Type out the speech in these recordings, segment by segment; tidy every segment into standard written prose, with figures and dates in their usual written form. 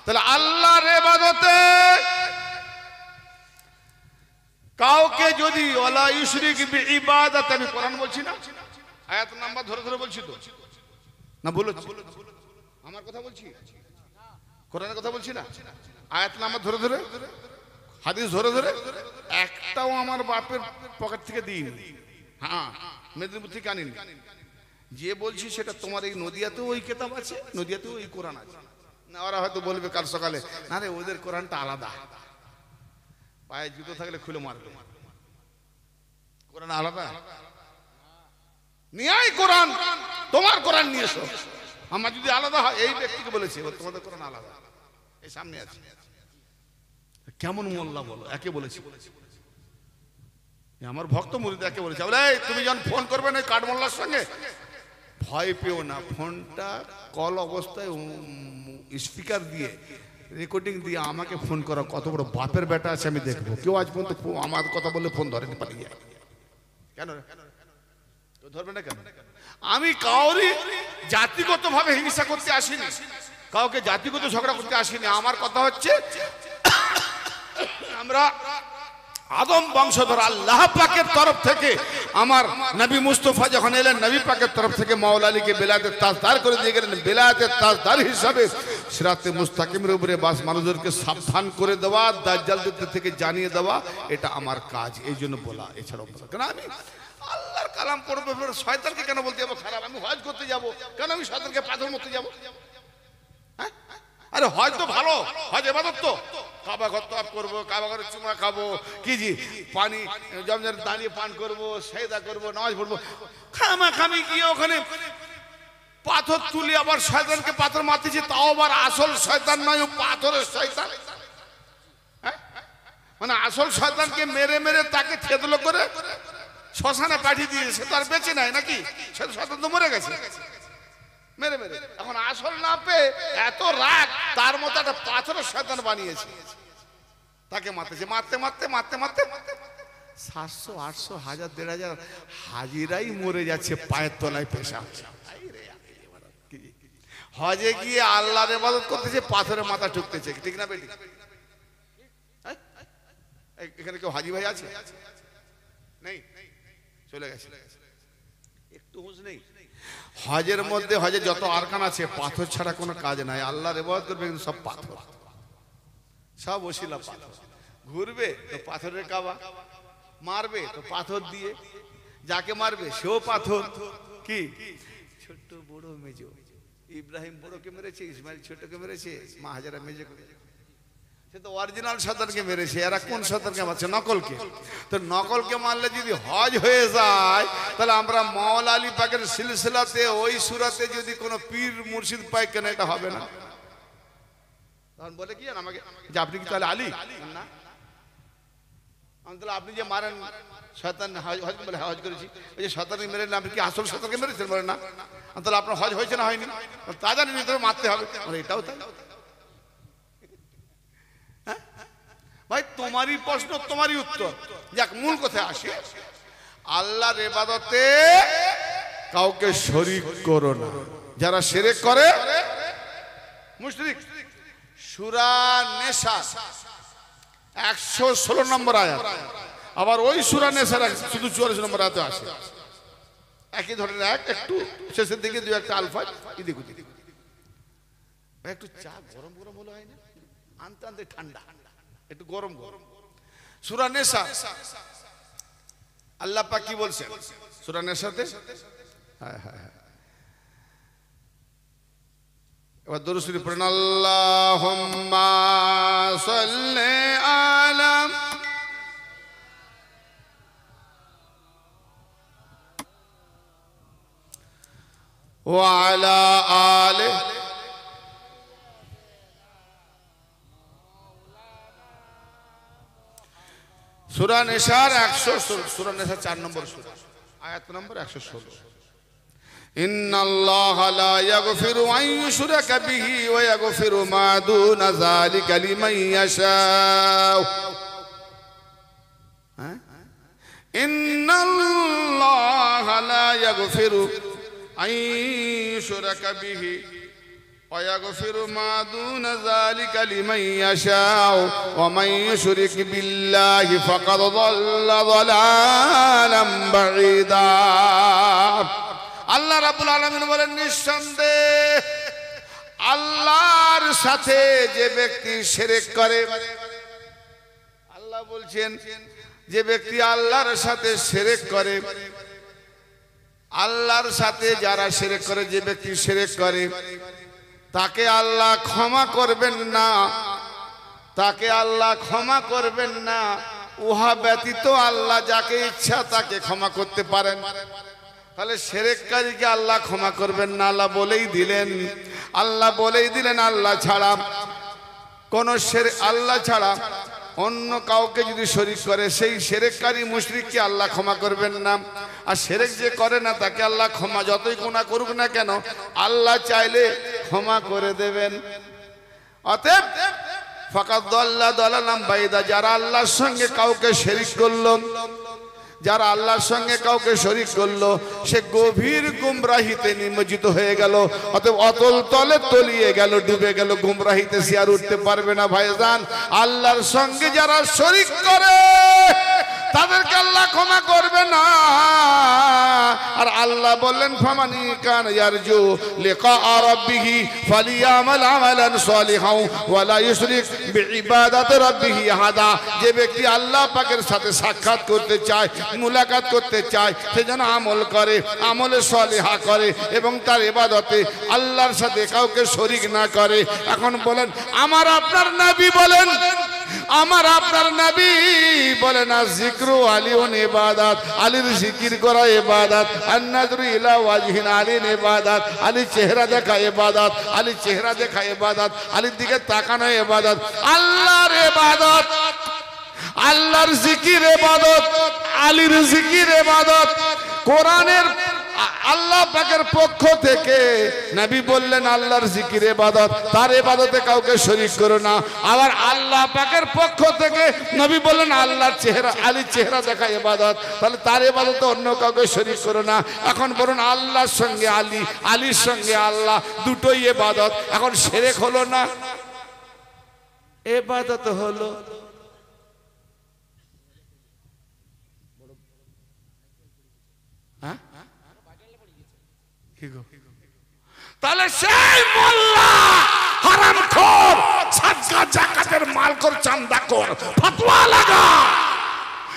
তাহলে আল্লাহর ইবাদতে কাউকে যদি ওয়ালা ইউশরিক বিইবাদাত, আমি কোরআন বলছি না, আয়াত নাম্বার ধরে ধরে বলছি তো না? বলেছি আমার কথা বলছি, কোরআনের কথা বলছি না? আয়াত নাম্বার ধরে ধরে, হাদিস ধরে ধরে, একটাও আমার বাপের পকেট থেকে দিইনি। হ্যাঁ, মেদিনীপুর থেকে আনিনি। যে বলছি সেটা তোমার এই নদিয়াতেও ওই কিতাব আছে, নদিয়াতেও ওই কোরআন আছে। না, ওরা হয়তো বলবে কাল সকালে, না রে ওদের কোরআনটা আলাদা, পায়ে জুতো থাকলে খুলে মারবে, কোরআন আলাদা। নিয়ে কোরআন, তোমার কোরআন নিয়ে এসো। আমার যদি আলাদা হয়, এই ব্যক্তিকে বলেছে তোমাদের কোরআন আলাদা, এই সামনে আছে। কেমন মোল্লা বলো, একে বলেছি, আমার ভক্ত মুরিদ একে বলেছে, বলে তুমি যখন ফোন করবে না কাঠ মোল্লার সঙ্গে, ভয় পেও না, ফোনটা কল অবস্থায় স্পিকার দিয়ে রেকর্ডিং দিয়ে আমাকে ফোন করা, কত বড় বাপের বেটা আছে আমি দেখবো। কেউ আজ পর্যন্ত আমার কথা বললে ফোন ধরেনি, পালিয়ে যায়। কেন ধরবে না কেন? আমি কাউরি জাতিগত ভাবে হিংসা করতে আসিনি, কাউকে জাতিগত ঝগড়া করতে আসিনি। আমার কথা হচ্ছে আমরা আদম বংশধর, আল্লাহ পাকের তরফ থেকে আমার নবী মুস্তাফা যখন এলেন, নবী পাকের তরফ থেকে মাওলা আলীকে বেলায়েতের তাজদার করে দিয়ে গেলেন। বেলায়েতের তাজদার হিসাবে সিরাতে মুস্তাকিমের উপরে বাস মানুষদেরকে সাবধান করে দেওয়া, দাজ্জালদের থেকে জানিয়ে দেওয়া, এটা আমার কাজ। এই জন্য বলা, এছাড়াও বলা। কেন আমি আল্লাহর কালাম পড়বো, শয়তানকে কেন বলতে যাবো খারাপ? আমি হজ করতে যাবো, কেন আমি শয়তানকে পাথর মরতে যাবো? হ্যাঁ, আরে হজ তো ভালো, হজ ইবাদত তো। কাবা ঘর তওয়াফ করবো, কাবা ঘরে চুমা খাবো, কি জি পানি জমজম দাঁড়িয়ে পান করবো, সেজদা করবো, নামাজ পড়বো। খামাখামি গিয়ে ওখানে পাথর তুলে আবার শয়তানকে পাথর মারতেছি, তাও আবার আসল শয়তান নয়, ও পাথরের শয়তান। মানে আসল শয়তানকে মেরে মেরে তাকে থেতলো করে শ্মশানে পাঠিয়ে দিয়েছে, সে তো আর বেঁচে নাই নাকি? সে শয়তান তো মরে গেছে মেরে মেরে। এখন আসল না পেয়ে এত রাগ, তার মতো একটা পাথরের শয়তান বানিয়েছে, তাকে মারতেছে। মারতে মারতে মারতে মারতে 700, 800, 1000, 1500 হাজিরাই মরে যাচ্ছে পায়ের তলায় পেশা। হজে গিয়ে আল্লাহর ইবাদত করতেছে, পাথরের মাথা ঠুকতেছে, ঠিক না বেটি? এখানে কেউ হাজি ভাই আছে? নেই, চলে গেছে। একটু হুঁশ নেই। হজের মধ্যে, হজের যত আরকান আছে, পাথর ছাড়া কোনো কাজ নাই। আল্লাহর ইবাদত করবে কিন্তু সব পাথর, সব ওসিলা পাথর। ঘুরবে তো পাথরের কাবা, মারবে তো পাথর দিয়ে, যাকে মারবে সেও পাথর। কি ছোট বড় মেজো, ইব্রাহিম বড়কে মেরেছে, ইসমাইল ছোটকে মেরেছে, মা হাজারা মেজোকে মেরেছে। সে তো অরিজিনাল শয়তানকে মেরেছে। এরা কোন শয়তানকে মারছে? নকলকে। তো নকলকে মারলে যদি হজ হয়ে যায়, তাহলে আমরা মাওলা আলী পাকের সিলসিলাতে ওই সূরাতে যদি কোনো পীর মুর্শিদ পাই, কেন এটা হবে না? তখন বলে কি আমাকে যে আপনি কি তাহলে আলী না? আমি তাহলে আপনি যে মারেন শয়তান, হজ বলে হজ করেছি, ওই যে শয়তানকে মেরেন, আপনি কি আসল শয়তানকে মেরেছেন? বলে না। তাহলে আপনার হজ হয়েছে না হয়নি? তা জানি না, তবে মারতে হবে। এটাও তাই ভাই, তোমারই প্রশ্ন তোমারই উত্তর। যাক, মূল কথায় আসি। আল্লাহর ইবাদতে কাউকে শরীক করো না। যারা শিরক করে মুশরিক। সূরা নিসা 116 নম্বর আয়াত। আবার ওই সূরা নিসার শুধু 44 নম্বর আয়াতে আসে একই ধরনের এক, একটু শেষের দিকে দুই একটা আলফা এদিক ওদিক। একটু চা গরম গরম হলো হয় না? আনতে আনতে ঠান্ডা, একটু গরম গরম। সূরা নিসা আল্লাহ পাক কি বলছেন সূরা নিসাতে? হ্যাঁ হ্যাঁ হ্যাঁ, এবার দরুদ শরীফ পড়েন। আল্লাহুম্মা সাল্লি আলা ওয়া আলা আলি সূরা নিসার 116, সূরা নিসা 4 নম্বর সূরা, আয়াত নম্বর 116। ইন্নাল্লাহা লা ইয়াগফিরু আন ইউশরাকা বিহি ওয়া ইয়াগফিরু মা দুনা যালিকা লিমান ইয়াশা। ইন্নাল্লাহা লা ইয়াগফিরু আন ইউশরাকা বিহি ويغفر ما دون ذلك لمن يشاء ومن يشرك بالله فقد ضل ضلالا بعيدا আল্লাহ রাব্বুল আলামিন বলেন নিঃসন্দেহে আল্লাহর সাথে যে ব্যক্তি শিরক করে, আল্লাহ বলছেন যে ব্যক্তি আল্লাহর সাথে শিরক করে, আল্লাহর সাথে যারা শিরক করে, যে ব্যক্তি শিরক করে তাকে আল্লাহ ক্ষমা করবেন না, তাকে আল্লাহ ক্ষমা করবেন না। উহা ব্যতীত আল্লাহ যাকে ইচ্ছা তাকে ক্ষমা করতে পারেন। তাহলে শিরককারীকে আল্লাহ ক্ষমা করবেন না, আল্লাহ বলেই দিলেন। আল্লাহ বলেই দিলেন আল্লাহ ছাড়া কোন আল্লাহ ছাড়া অন্য কাউকে যদি শরীক করে সেই শিরককারী মুশরিককে আল্লাহ ক্ষমা করবেন না। আর শিরক যে করে না তাকে আল্লাহ ক্ষমা যতই গুনাহ করুক না কেন আল্লাহ চাইলে ক্ষমা করে দেবেন। অতএব ফাকাদ দাল্লা দালালাম বাইদা, যারা আল্লাহর সঙ্গে কাউকে শরীক করলো, যারা আল্লাহর সঙ্গে কাউকে শরীক করলো সে গভীর গুমরাহিতে নিমজ্জিত হয়ে গেল। অতএব অতল তলে তলিয়ে গেল, ডুবে গেল গুমরাহিতে, সে আর উঠতে পারবে না। ভাইজান, আল্লাহর সঙ্গে যারা শরীক করে তাদেরকে আল্লাহ ক্ষমা করবে না। আর আল্লাহ বললেন ফামানি কান ইয়ারজু লিকা রাব্বিহি ফালিয়ামাল আমালান সালিহাও ওয়ালা ইউশরিক বিইবাদাতি রাব্বিহি আহাদা। যে ব্যক্তি আল্লাহ পাকের সাথে সাক্ষাৎ করতে চায়, মুলাকাত করতে চায়, সে যেন আমল করে, আমলে সালিহা করে এবং তার ইবাদতে আল্লাহর সাথে কাউকে শরীক না করে। এখন বলেন আমার আপনার নবী বলেন, আমার আপনার নবী বলেন যিকরু আলিউন ইবাদত, আলীর জিকির করা ইবাদত, আন-নাযরু ইলা ওয়াজহিন আলীর ইবাদত, আলীর চেহারা দেখা ইবাদত, আলীর চেহারা দেখা ইবাদত, আলীর দিকে তাকানো ইবাদত, আল্লাহর ইবাদত, আল্লাহর জিকির ইবাদত, আলীর জিকির ইবাদত। কোরআনের আল্লাহ পাকের পক্ষ থেকে নবী বললেন আল্লাহর জিকির ইবাদত, তার ইবাদতে কাউকে শরীক করো না। আবার আল্লাহ পাকের পক্ষ থেকে নবী বললেন আল্লাহর চেহারা, আলীর চেহারা দেখা ইবাদত, তাহলে তার ইবাদতে অন্য কাউকে শরীক করো না। এখন বলুন আল্লাহর সঙ্গে আলী, আলীর সঙ্গে আল্লাহ, দুটোই ইবাদত। এখন শিরক হলো না, ইবাদত হলো। তাহলে সেই মোল্লা হারামখোর, সাদকা যাকাতের মালখোর, চাঁদাখোর ফতোয়া লাগা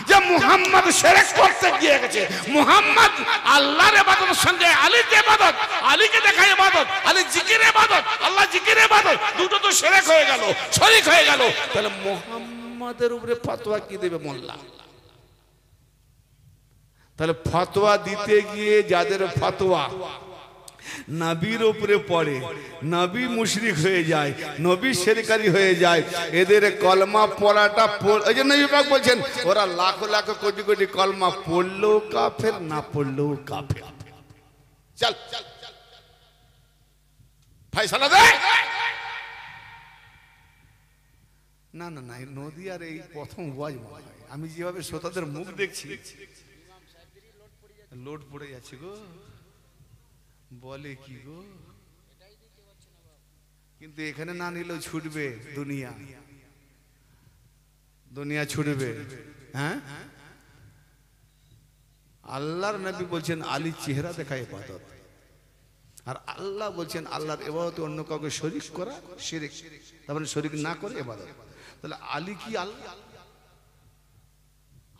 যে মুহাম্মদ শিরক করতে গিয়ে গেছে। মুহাম্মদ আল্লাহর ইবাদতের সঙ্গে আলীর ইবাদত, আলীকে দেখা ইবাদত, আলীর জিকির ইবাদত, আল্লাহ জিকির ইবাদত, দুটো তো শিরক হয়ে গেল, শরীক হয়ে গেল। তাহলে মুহাম্মাদের উপরে ফতোয়া কি দেবে মোল্লা? তাহলে ফতোয়া দিতে গিয়ে যাদের ফতোয়া নবীর উপরে পড়ে, নবী মুশরিক হয়ে যায়, নবী শিরকারী হয়ে যায়, এদের কলমা পড়াটা ওই যে নবী পাক বলছেন ওরা লাখো লাখো কোটি কোটি কলমা পড়লেও কাফের, না পড়লেও কাফের। চল ফয়সালা দে। না না না, নদী আর এই প্রথম ওয়াজ মনে হয়। আমি যেভাবে শ্রোতাদের মুখ দেখছি লোড পড়ে যাচ্ছে গো, বলে কি গো, কিন্তু এখানে না নিলেও ছুটবে দুনিয়া, দুনিয়া ছুটবে। হ্যাঁ, আল্লাহর নবী বলছেন আলীর চেহারা দেখা ইবাদত, আর আল্লাহ বলছেন আল্লাহর ইবাদতে অন্য কাউকে শরীক করা শিরক, তারপরে শরীক না করে ইবাদত। তাহলে আলী কি আল্লাহ?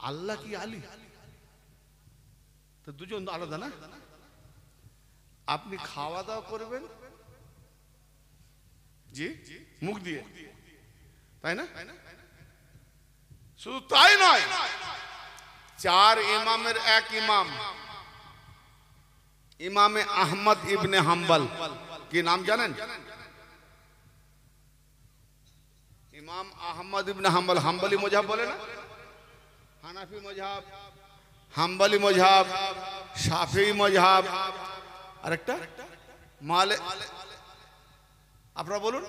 আল্লাহ কি আলী? তো দুজন আলাদা না? আপনি খাওয়া দাওয়া করবেন জি মুখ দিয়ে, তাই না? শুধু তাই নয়, চার ইমামের এক ইমাম, ইমামে আহমদ ইবনে হাম্বল, কি নাম জানেন? ইমাম আহমদ ইবনে হাম্বল, হাম্বলি মজহাব বলে না, হানাফি মজহাব, হাম্বলি মজহাব, শাফিঈ মজহাব, আরেকটা মালে, আপনারা বলুন,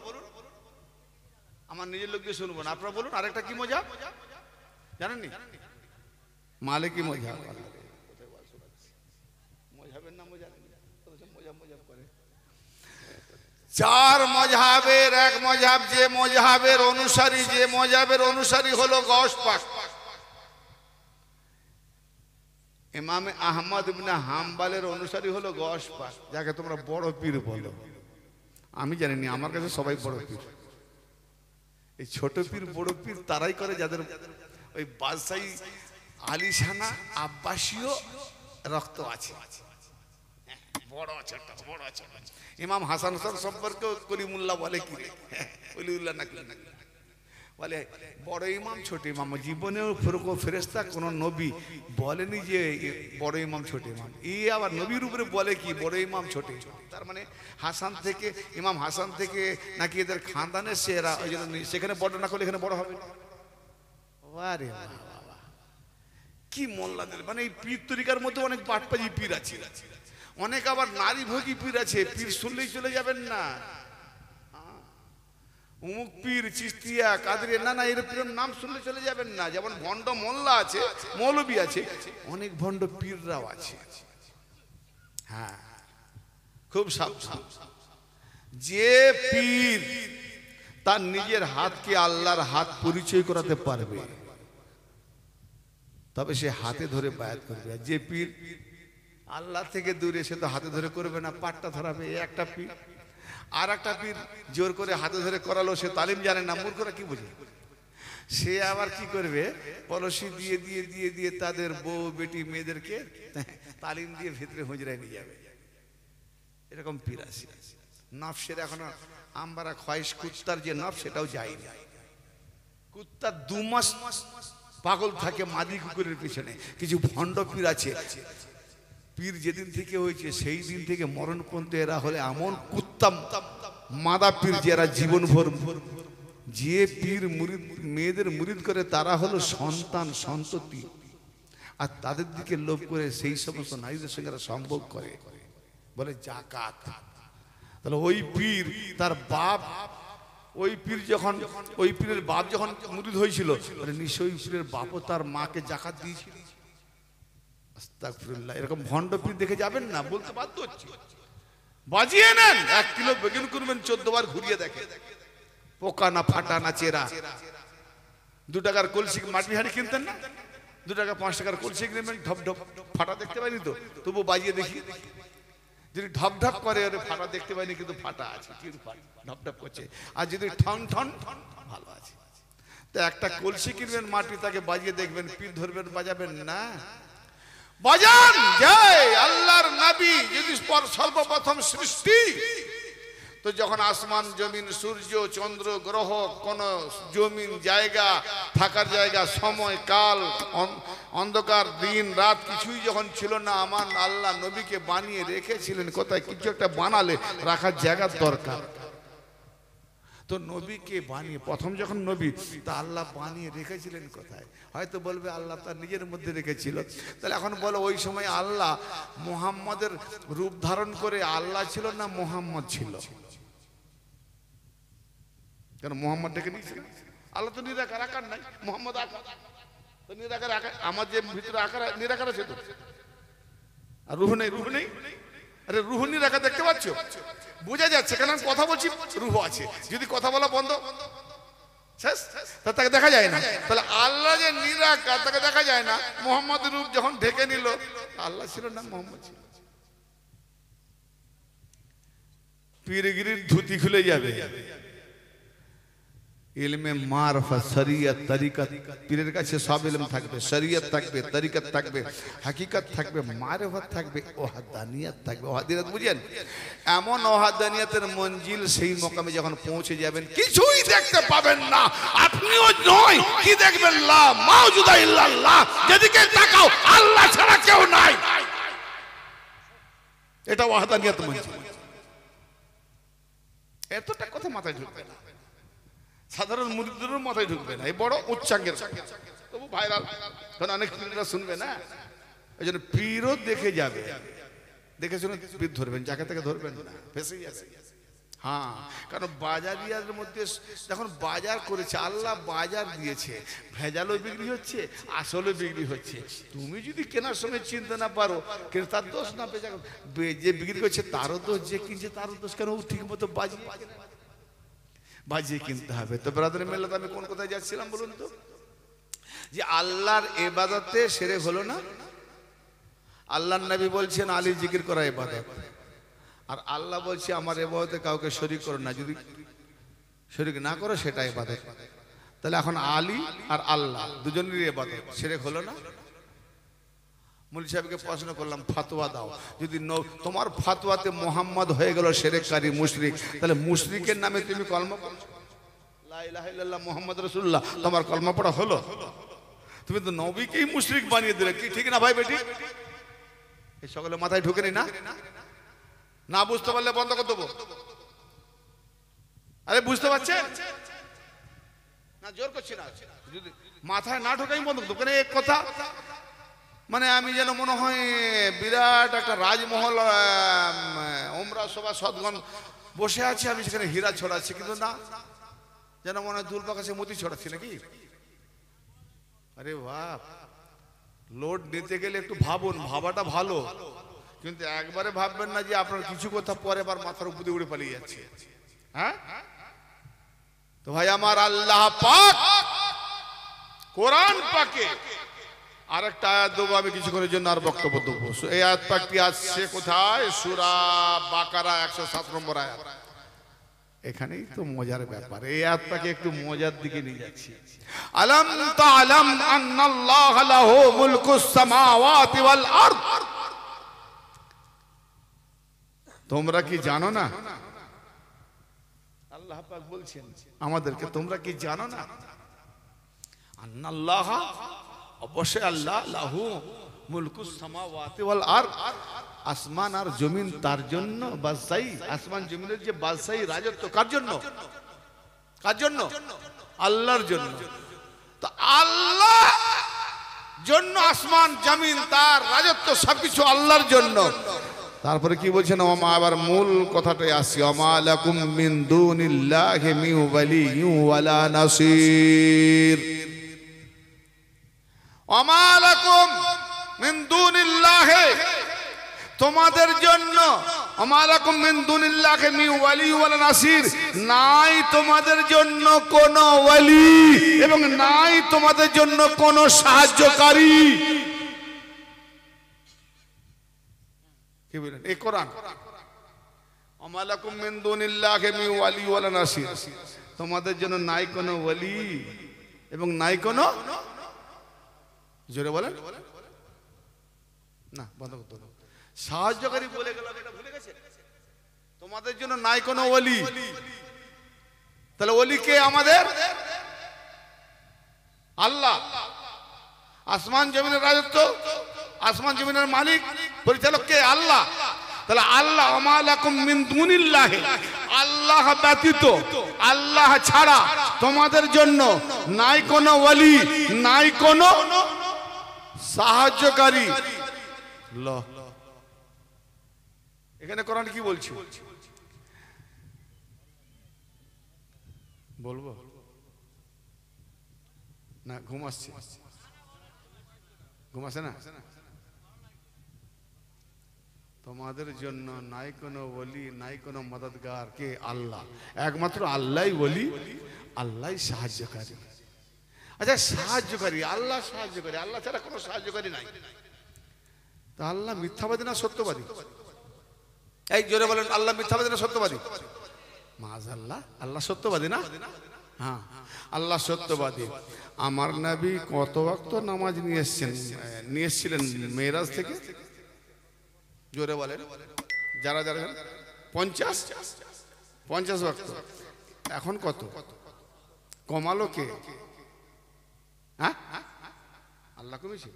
আমার নিজের লোক দিয়ে শুনবো না, আপনারা বলুন আরেকটা কি মজহাব জানেননি? মালিকি মজহাব। মজহাবের নামও জানেন, মজহাব করে। চার মজহাবের এক মজহাব, যে মজহাবের অনুসারী হলো গস পাক। ইমামে আহমদ ইবনে হাম্বলের অনুসারী হলো গস পাক, যাকে তোমরা বড় পীর বলো। আমি জানি না, আমার কাছে সবাই বড় পীর। এই ছোট পীর বড় পীর তারাই করে যাদের ওই বাদশাহী আলিশানা আব্বাসীয় রক্ত আছে। বড় ছোট বড় ছোট। ইমাম হাসান সম্পর্কে কলিমুল্লাহ বলে কি রে, ওলিউল্লাহ না বলে বড় ইমাম ছোট ইমাম। জীবনেও ফেরেশতা কোন নবী বলেনি যে বড় ইমাম ছোট ইমাম। আবার নবীর উপরে বলে কি বড় ইমাম ছোট ইমাম। তার মানে হাসান থেকে, ইমাম হাসান থেকে নাকি এদের খানদানের সেরা, ওই জন্য সেখানে বড় না করলে এখানে বড় হবে না। আরে বাবা, কি মোল্লাদের মানে এই পীর তরিকার মধ্যে অনেক বাটপাজি পীর আছে, অনেক আবার নারী ভোগী পীর আছে। পীর শুনলেই চলে যাবেন না অমুক পীর, চিস্তিয়া, কাদরিয়া, না এর পীরের নাম শুনলে চলে যাবেন না। যেমন ভণ্ড মোল্লা আছে, মৌলবী আছে, অনেক ভণ্ড পীররাও আছে। হ্যাঁ, খুব সাবধান। যে পীর তার নিজের হাতকে আল্লাহর হাত পরিচয় করাতে পারবে, তবে সে হাতে ধরে বায়াত করবে। আর যে পীর আল্লাহ থেকে দূরে, সে তো হাতে ধরে করবে না, পাটটা ধরাবে। একটা পীর। আর একটা পীর জোর করে হাতে ধরে করালো, সে তালিম জানে না, মূর্খরা কি বুঝে। সে আবার কি করবে, পলসি দিয়ে দিয়ে দিয়ে দিয়ে তাদের বউ বেটি মেয়েদেরকে তালিম দিয়ে ভেতরে হুজরায় নিয়ে যাবে। এরকম পীর আছে। নফসের এখনো আমরা খয়েশ, কুত্তার যে নফস সেটাও যায়নি। কুত্তা 2 মাস পাগল থাকে মাদি কুকুরের পিছনে। কিছু ভণ্ড পীর আছে, পীর যেদিন থেকে হয়েছে সেই দিন থেকে মরণ পর্যন্ত এরা হলে এমন কুত্তা মাদা পীর, যারা জীবন ভর যে পীর মুরিদ মেয়েদের মুরিদ করে তারা হলো সন্তান সন্ততি, আর তাদের দিকে লোভ করে সেই সমস্ত নারীদের সঙ্গে সম্ভোগ করে, বলে জাকাত। তাহলে ওই পীর তার বাপ, ওই পীর যখন, ওই পীরের বাপ যখন মুরিদ হয়েছিল, নিশ্চয়ই পীরের বাপও তার মাকে জাকাত দিয়েছিল। আস্তাগফিরুল্লাহ। এরকম ভণ্ড পীর দেখে যাবেন না, বলতে বাধ্য হচ্ছে। বাজিয়ে নেন, 1 কিলো বেগুন করবেন 14 বার ঘুরিয়ে দেখে, পোকা না ফাটা না চেরা। 2 টাকার কলসি মাটি হাঁড়ি কিনতেন না, 2 টাকা 5 টাকার কলসি কিনবেন, ঢপ ঢপ ফাটা দেখতে পাইনি তো, তবু বাজিয়ে দেখি। যদি ঢপ ঢপ করে, ওরে ফাটা দেখতে পাইনি কিন্তু ফাটা আছে, কিন্তু ঢপ ঢপ করছে। আর যদি ঠন ঠন, ভালো আছে। তো একটা কলসি কিনবেন মাটি, তাকে বাজিয়ে দেখবেন, পীর ধরবেন, বাজাবেন না। বাজান জয় আল্লাহর নবী যদি সর্বপ্রথম সৃষ্টি, তো যখন আসমান জমিন সূর্য চন্দ্র গ্রহ, কোন জমিন জায়গা, থাকার জায়গা, সময় কাল, অন্ধকার দিন রাত কিছুই যখন ছিল না, আমার আল্লাহ নবীকে বানিয়ে রেখেছিলেন কোথায়? কিছু একটা বানালে রাখার জায়গার দরকার। তো নবীকে বানিয়ে, প্রথম যখন নবী, তা আল্লাহ বানিয়ে রেখেছিলেন কোথায়? হয়তো বলবে আল্লাহ তার নিজের মধ্যে রেখেছিল। তাহলে এখন বলো, ওই সময় আল্লাহ মুহাম্মদের রূপ ধারণ করে আল্লাহ ছিল না মুহাম্মদ ছিল? কেন মুহাম্মদ ডেকে নিয়েছিল? আল্লাহ তো নিরাকার, আকার নাই। মুহাম্মদ আকার, তো নিরাকার আকার। আমার যে ভিতরে আকার নিরাকার আছে তো, আর রুহ নেই, রুহ নেই। আরে রুহ নিরাকার দেখতে পাচ্ছ? বোঝা যাচ্ছে, কেন আমি কথা বলছি, রুহ আছে। যদি কথা বলা বন্ধ, শেষ, তাকে দেখা যায় না। তাহলে আল্লাহ যে নিরাকার, তাকে দেখা যায় না। মুহাম্মদ রূপ যখন ঢেকে নিল, আল্লাহ ছিল না মুহাম্মদ ছিল। পীরগিরির ধুতি খুলে যাবে। ইলমে মারফা, শরিয়ত, তরিকত, পীরের কাছে সব ইলম থাকবে, শরিয়ত থাকবে, তরিকত থাকবে, হাকিকত থাকবে, মারফত থাকবে, ওয়াহদানিয়ত থাকবে। ওয়াহদানিয়ত বুঝেন? এমন ওয়াহদানিয়তের মঞ্জিল, সেই মোকামে যখন পৌঁছে যাবেন কিছুই দেখতে পাবেন না। আপনিও নয়, কি দেখবেন? লা মাওজুদা ইল্লাল্লাহ। যেদিকে তাকাও আল্লাহ ছাড়া কেউ নাই। এটা ওয়াহদানিয়ত মঞ্জিল। এতটা কথা মাথায় ঢুকবে না, সাধারণ মুরিদদেরও মাথায় ঢুকবে না। এই বড় উচ্চাঙ্গের, তবু ভাইরাল, কারণ অনেক পীররা শুনবে না। এই জন্য পীরও দেখে যাবে, দেখে শুনে পীর ধরবেন, যাকে তাকে ধরবেন না, ফেসেই আছে। হ্যাঁ, কারণ বাজারিয়াদের মধ্যে যখন বাজার করেছে, আল্লাহ বাজার দিয়েছে, ভেজালও বিক্রি হচ্ছে, আসলও বিক্রি হচ্ছে। তুমি যদি কেনার সময় চিনতে না পারো, কিন্তু তার দোষ না, যে বিক্রি করছে তারও দোষ, যে কিনছে তারও দোষ। কেন ঠিক মতো বাজিয়ে কিনতে হবে। তো ব্রাদার মেলাতে আমি কোন কোথায় যাচ্ছিলাম বলুন তো? যে আল্লাহর ইবাদতে সেরে হলো না। আল্লাহর নবী বলছেন আলী জিকির করা ইবাদত, আর আল্লাহ বলছে আমার ইবাদতে কাউকে শরীক করো না, যদি শরীক না করো সেটা ইবাদত। তাহলে এখন আলী আর আল্লাহ দুজনেরই ইবাদত, সেরে হলো না? মুফতি সাহেবকে প্রশ্ন করলাম, ফতোয়া দাও, যদি তোমার ফতোয়াতে মোহাম্মদ হয়ে গেল শিরককারী মুশরিক, তাহলে মুশরিকের নামে তুমি কলমা পড়ছো, লা ইলাহা ইল্লাল্লাহ মুহাম্মদ রাসূলুল্লাহ, তোমার কলমা পড়া হলো? তুমি তো নবীকেই মুশরিক বানিয়ে দিলে, কি ঠিক না ভাই বেটি? এই সকলে মাথায় ঢুকে নি না? না বুঝতে পারলে বন্ধ করে দেবো। আরে বুঝতে পারছেন না? জোর করছি না, যদি মাথায় না ঢোকাই বন্ধ করে দেবো। কেন এক কথা, মানে আমি যেন মনে হয় বিরাট একটা রাজমহল, ওমরা সভা সদগণ বসে আছে, আমি সেখানে হীরা ছড়াচ্ছি, কিন্তু না, যেন মনে হয় দুল পাকাশে মতি ছড়াচ্ছি নাকি। আরে বাপ, লোড নিতে গেলে একটু ভাবুন, ভাবাটা ভালো, কিন্তু একবারে ভাববেন না যে আপনার কিছু কথা পরে আবার মাথার উপরে উড়ে পালিয়ে যাচ্ছে। হ্যাঁ, তো ভাই আমার, আল্লাহ পাক কোরআন পাকে আরেকটা আয়াত দেবো আমি কিছুক্ষণের জন্য, আর বক্তব্য দেবো। এই আয়াত পাকটি আসছে কোথায়? সূরা বাকারা 107 নম্বর আয়াত। এখানেই তো মজার ব্যাপার, এই আয়াত পাকে একটু মজার দিকে নিয়ে যাচ্ছি। আলাম তা'লাম আন্নাল্লাহা লাহু মুলকুস সামাওয়াতি ওয়াল আরদ, তোমরা কি জানো না? আল্লাহ পাক বলছেন আমাদেরকে, তোমরা কি জানো না? আন্নাল্লাহা, অবশ্যই আল্লাহ, লাহু মুলকুস সামাওয়াতি ওয়াল আরদ, আসমান আর জমিন তার জন্য বাদশাহী, আসমান জমিনের যে বাদশাহী রাজত্ব কার জন্য? কার জন্য? আল্লাহর জন্য। তো আল্লাহ জন্য আসমান জমিন, তার রাজত্ব, সবকিছু আল্লাহর জন্য। তারপরে কি বলছেন? ওমা, আবার মূল কথাটাই আসি, ওমা লাকুম মিন দুনিল্লাহি মিন ওয়ালিয়্যিন ওয়ালা নাসির। ওমা লাকুম মিন দুনিল্লাহি, তোমাদের জন্য, ওমা লাকুম মিন দুনিল্লাহি মিন ওয়ালিয়্যিন ওয়ালা নাসির, নাই তোমাদের জন্য কোন ওয়ালি এবং নাই তোমাদের জন্য কোন সাহায্যকারী। কি বলেন? এই কোরআন, ওমা লাকুম মিন দুনিল্লাহি মিন ওয়ালিয়্যিন ওয়ালা নাসির, তোমাদের জন্য নাই কোন ওয়ালি এবং নাই কোন, জোরে বলেন না, বন্ধ করতে হবে, সাহায্যকারী বলে গেল, এটা ভুলে গেছে? তোমাদের জন্য নাই কোন ওলি, তাহলে ওলি কে? আমাদের আল্লাহ। আসমান জমিনের রাজত্ব, আসমান জমিনের মালিক, পরিচালক কে? আল্লাহ। তাহলে আল্লাহ, ওমা লাকুম মিন দুনিল্লাহি, আল্লাহ ব্যতীত, আল্লাহ ছাড়া তোমাদের জন্য নাই কোন ওলি, নাই কোন সাহায্যকারী। এখানে কোরআন কি বলছে? বলবো না? ঘুম আসছে? ঘুম আসে না? তোমাদের জন্য নাই কোনো ওলি, নাই কোনো মদদগার, কে? আল্লাহ। একমাত্র আল্লাহই ওলি, আল্লাহই সাহায্যকারী। আচ্ছা, সাহায্যকারী, আল্লাহ সাহায্যকারী, আল্লাহ ছাড়া কোনো সাহায্যকারী নাই। তা আল্লাহ মিথ্যাবাদী না সত্যবাদী? এই জোরে বলেন, আল্লাহ মিথ্যাবাদী না সত্যবাদী? মাআযাল্লাহ, আল্লাহ সত্যবাদী না? হ্যাঁ, আল্লাহ সত্যবাদী। আমার নবী কত ওয়াক্ত নামাজ নিয়ে এসেছিলেন মেরাজ থেকে? জোরে বলেন, যারা যারা 50 ওয়াক্ত। এখন কত কমালো কে? হ্যাঁ, আল্লাহ কমিয়েছে?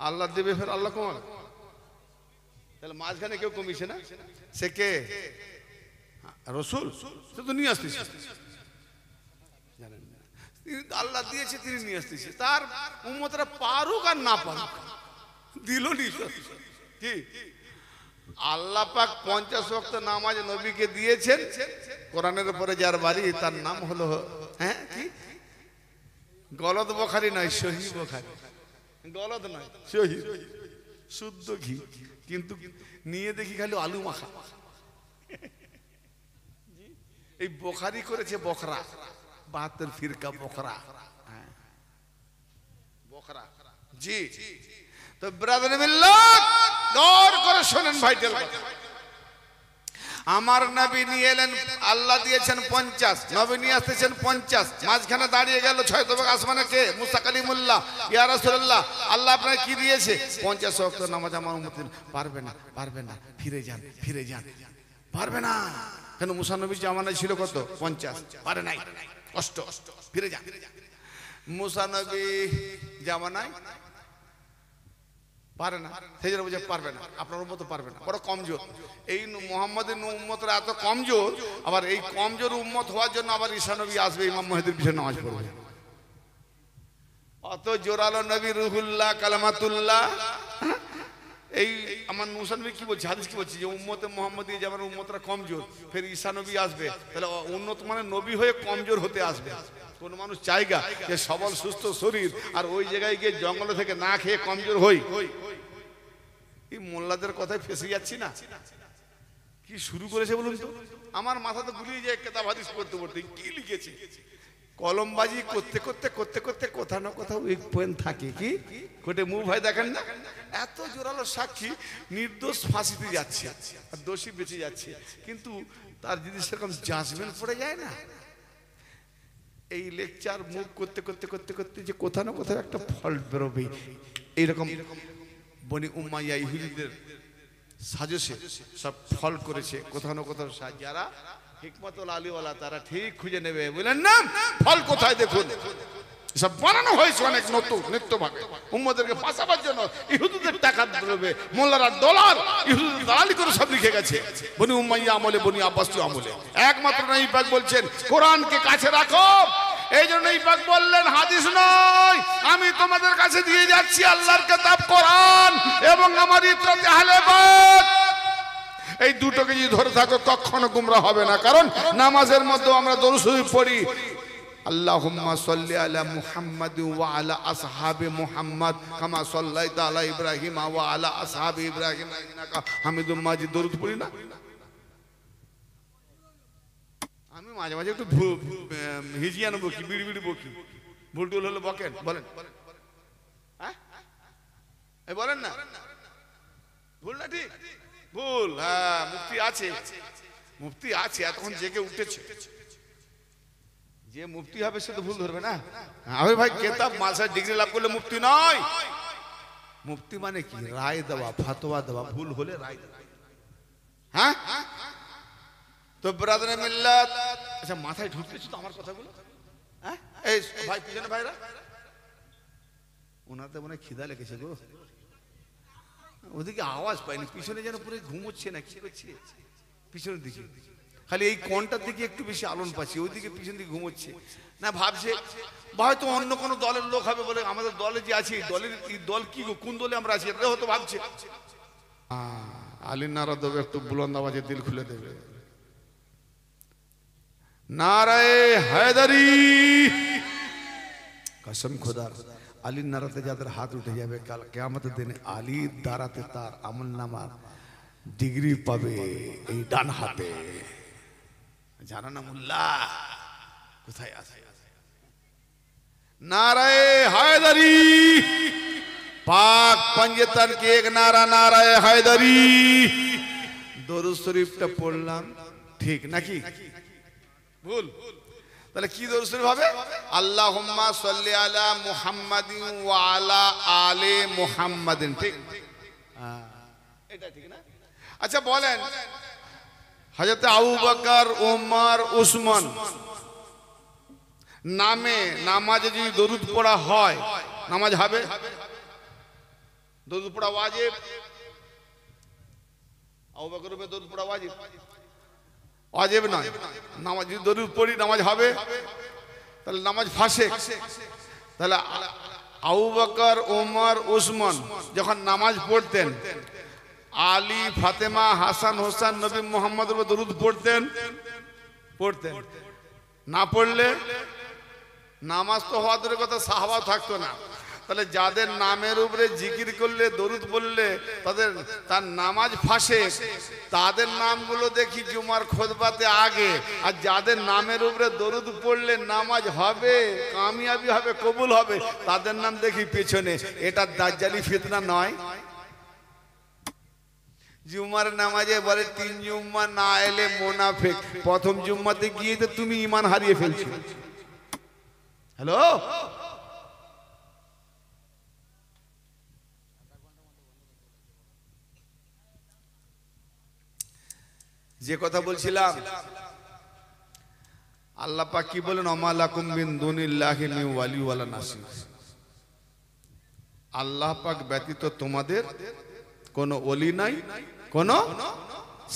আল্লাহ দেবে, ফের আল্লাহ কমাবে? তাহলে মাঝখানে কেউ কমিয়েছে না? সে কে? রাসূল। সে তো নিয়ে আসতেছে, জানেন না? আল্লাহ দিয়েছে, তিনি নিয়ে আসতেছে। তার উম্মতরা পারুক আর না পারুক, দিল নি। কি আল্লাহ পাক 50 ওয়াক্ত নামাজ নবীকে দিয়েছেন। কোরআনের উপরে যার বাড়ি তার নাম হলো হ্যাঁ কি গলদ বুখারী নয়, সহিহ বুখারী। গলদ নয়, সহিহ, শুদ্ধ ঘি। কিন্তু নিয়ে দেখি খালি আলু মাখা। এই বুখারী করেছে বখরা, 72 ফিরকা বখরা। হ্যাঁ বখরা জি। তো ব্রাদার মিল্লাত দর করে শুনেন ভাইটাল কথা। আমার নবী নিয়ে এলেন, আল্লাহ দিয়েছেন 50, নবী নিয়ে আসতেছেন 50। মাঝখানে দাঁড়িয়ে গেল 6 তবক আসমানে কে? মুসা কালিমুল্লাহ। ইয়া রাসূলুল্লাহ, আল্লাহ আপনাকে কি দিয়েছে? 50 ওয়াক্ত নামাজ আমার উম্মত পারবে না, পারবে না, ফিরে যান, ফিরে যান। পারবে না কেন? মুসা নবীর জামানায় ছিল কত? 50, পারে নাই, কষ্ট, ফিরে যান। মুসা নবী জামানায় পারে না, সেই জন্য বুঝে পারবে না, আপনার উম্মত পারবে না, বড় কমজোর। এই মুহাম্মাদের উম্মতরা এত কমজোর, আবার এই কমজোর উম্মত হওয়ার জন্য আবার ঈসা নবী আসবে, ইমাম মেহেদীর পিছনে নামাজ পড়বে। অত জোরালো নবী, রুহুল্লাহ, কালামাতুল্লাহ। এই আমার মুসা নবী কি বলছে, হাদিস কি বলছে? যে উম্মতে মুহাম্মদী যেমন উম্মতরা কমজোর, ফের ঈসা নবী আসবে, তাহলে উন্নত মানে নবী হয়ে কমজোর হতে আসবে। কোন মানুষ চাইগা যে সবল সুস্থ শরীর আর ওই জায়গায় গিয়ে জঙ্গল থেকে না খেয়ে কমজোর হই? এই মোল্লাদের কথায় ফেসে যাচ্ছি না? কি শুরু করেছে বলুন তো? আমার মাথা তো গুলিয়ে যায় কিতাব হাদিস পড়তে পড়তে। কি লিখেছে? কলমবাজি করতে করতে করতে করতে কোথাও না কোথাও এক পয়েন্ট থাকে। কি কোটে মুখ ভাই দেখেন না? এত জোরালো সাক্ষী, নির্দোষ ফাঁসিতে যাচ্ছে আর দোষী বেঁচে যাচ্ছে, কিন্তু তার যদি সেরকম জাজমেন্ট পড়ে যায় না, এই লেকচার মুভ করতে করতে করতে করতে যে কোথাও না কোথাও একটা ফল্ট বেরোবে। এইরকম বনি উমাইয়া ইহুদিদের সাজসে সব ফল করেছে কোথাও না কোথাও। যারা হিকমতুল আলীওয়ালা তারা ঠিক খুঁজে নেবে, বলেন না ফল কোথায় দেখুন। সব বানানো হয়েছে অনেক নতুন নিত্যভাবে উম্মতদেরকে ফাঁসাবার জন্য। ইহুদিদের টাকা দেবে, মোল্লারা ডলার ইহুদিদের দালালি করে সব লিখে গেছে বনি উমাইয়া আমলে, বনি আব্বাসী আমলে। একমাত্র নবী পাক বলছেন কোরআনকে কাছে রাখো। এই জন্য নবী পাক বললেন হাদিস নয়, আমি তোমাদের কাছে দিয়ে যাচ্ছি আল্লাহর কিতাব কোরআন এবং আমার ইত্রাতে আহলে বাইত। এই দুটোকে যদি ধরে থাকো কখনো গুমরা হবে না। কারণ নামাজের মধ্যে আমরা দরুদ শরীফ পড়ি, আল্লাহুম্মা সাল্লি আলা মুহাম্মাদ ওয়া আলা আসহাবি মুহাম্মাদ কামা সাল্লাইতা আলা ইব্রাহিম ওয়া আলা আসহাবি ইব্রাহিম ইন্নাকা হামিদুম মাজিদ। দরুদ পড়ি না? আমি মাঝে মাঝে একটু হিজিয়ানো বকি, বিড়ি বিড়ি বকি, ভুল টুল হলে বকেন, বলেন হ্যাঁ এই বলেন না ভুল না ঠিক? ভুল, হ্যাঁ মুফতি আছে, মুফতি আছে, এতক্ষণ জেগে উঠেছে। যে মুফতি হবে সে তো ভুল ধরবে না। আরে ভাই কেতাব মাসার ডিগ্রি লাভ করলে মুফতি নয়। মুফতি মানে কি? রায় দেওয়া, ফতোয়া দেওয়া, ভুল হলে রায় দেওয়া। হ্যাঁ তো ব্রাদারে মিল্লাত, আচ্ছা মাথায় ঢুকতেছে তো আমার কথাগুলো? হ্যাঁ এই ভাই পিছনে ভাইরা, ওনাতে মনে খিদা লেগেছে গো। ওদিকে আওয়াজ পাইনি, পিছনে যেন পুরো ঘুমোচ্ছে না কি করছে পিছনের দিকে, খালি এই কোণটার দিকে একটু বেশি আলোন পাচ্ছি, ওইদিকে পিছন দিকে ঘুমোচ্ছে না। ভাবছে হয়তো অন্য কোনো দলের লোক হবে বলে, আমাদের দলে যে আছে দলের দল কি, কোন দলে আমরা আছি এটা হয়তো ভাবছে। আলী নারা দেবে, একটু বুলন্দ আওয়াজে দিল খুলে দেবে। নারায়ে হায়দারি, কসম খোদার, আলীর নারাতে যাদের হাত উঠে যাবে কাল কিয়ামতের দিনে আলীর দ্বারাতে তার আমলনামার ডিগ্রি পাবে এই ডান হাতে। জানা না মোল্লা কোথায় আছে? নারায়ে হায়দারি, পাক पंजतन के एक नारा नाराये হায়দারি। দরুদ শরীফটা পড়লাম ঠিক নাকি ভুল? তাহলে কি দরুদ শরীফ হবে? আল্লাহুম্মা সাল্লি আলা মুহাম্মাদিন ওয়া আলা আলি মুহাম্মাদিন। ঠিক, এটা ঠিক না? আচ্ছা বলেন, হযরত আবু বকর, ওমর, উসমান নামে নামাজে যদি দরুদ পড়া হয় নামাজ হবে? দরুদ পড়া ওয়াজিব। আবু বকরের উপরে দরুদ পড়া ওয়াজিব? ওয়াজিব নয়। নামাজ যদি দরুদ পড়ি নামাজ হবে? তাহলে নামাজ ফাসেক। তাহলে আবু বকর, ওমর, উসমান যখন নামাজ পড়তেন আলী, ফাতেমা, হাসান, হোসেন, নবী মুহাম্মদের উপর দরুদ পড়তেন? পড়তেন। না পড়লে নামাজ তো হওয়া দূরের কথা, সাহাবা থাকতো না। তাহলে যাদের নামের উপরে জিকির করলে, দরুদ বললে তার নামাজ ফাঁসে, তাদের নামগুলো দেখি জুমার খুতবাতে আগে, আর যাদের নামের উপরে দরুদ পড়লে নামাজ হবে, কামিয়াবি হবে, কবুল হবে, তাদের নাম দেখি পেছনে। এটা দাজ্জালি ফিতনা নয়? জুমার নামাজে বলে 3 জুম্মা না এলে মুনাফিক। প্রথম জুম্মাতে গিয়ে তো তুমি ঈমান হারিয়ে ফেলছো। হ্যালো, যে কথা বলছিলাম, আল্লাহ পাক কি বলেন? ওমা লাকুম মিন দুনিল্লাহি মিন ওয়ালি ওয়ালা নাসির। আল্লাহ পাক ব্যতীত তোমাদের কোনো ওলি নাই, কোনো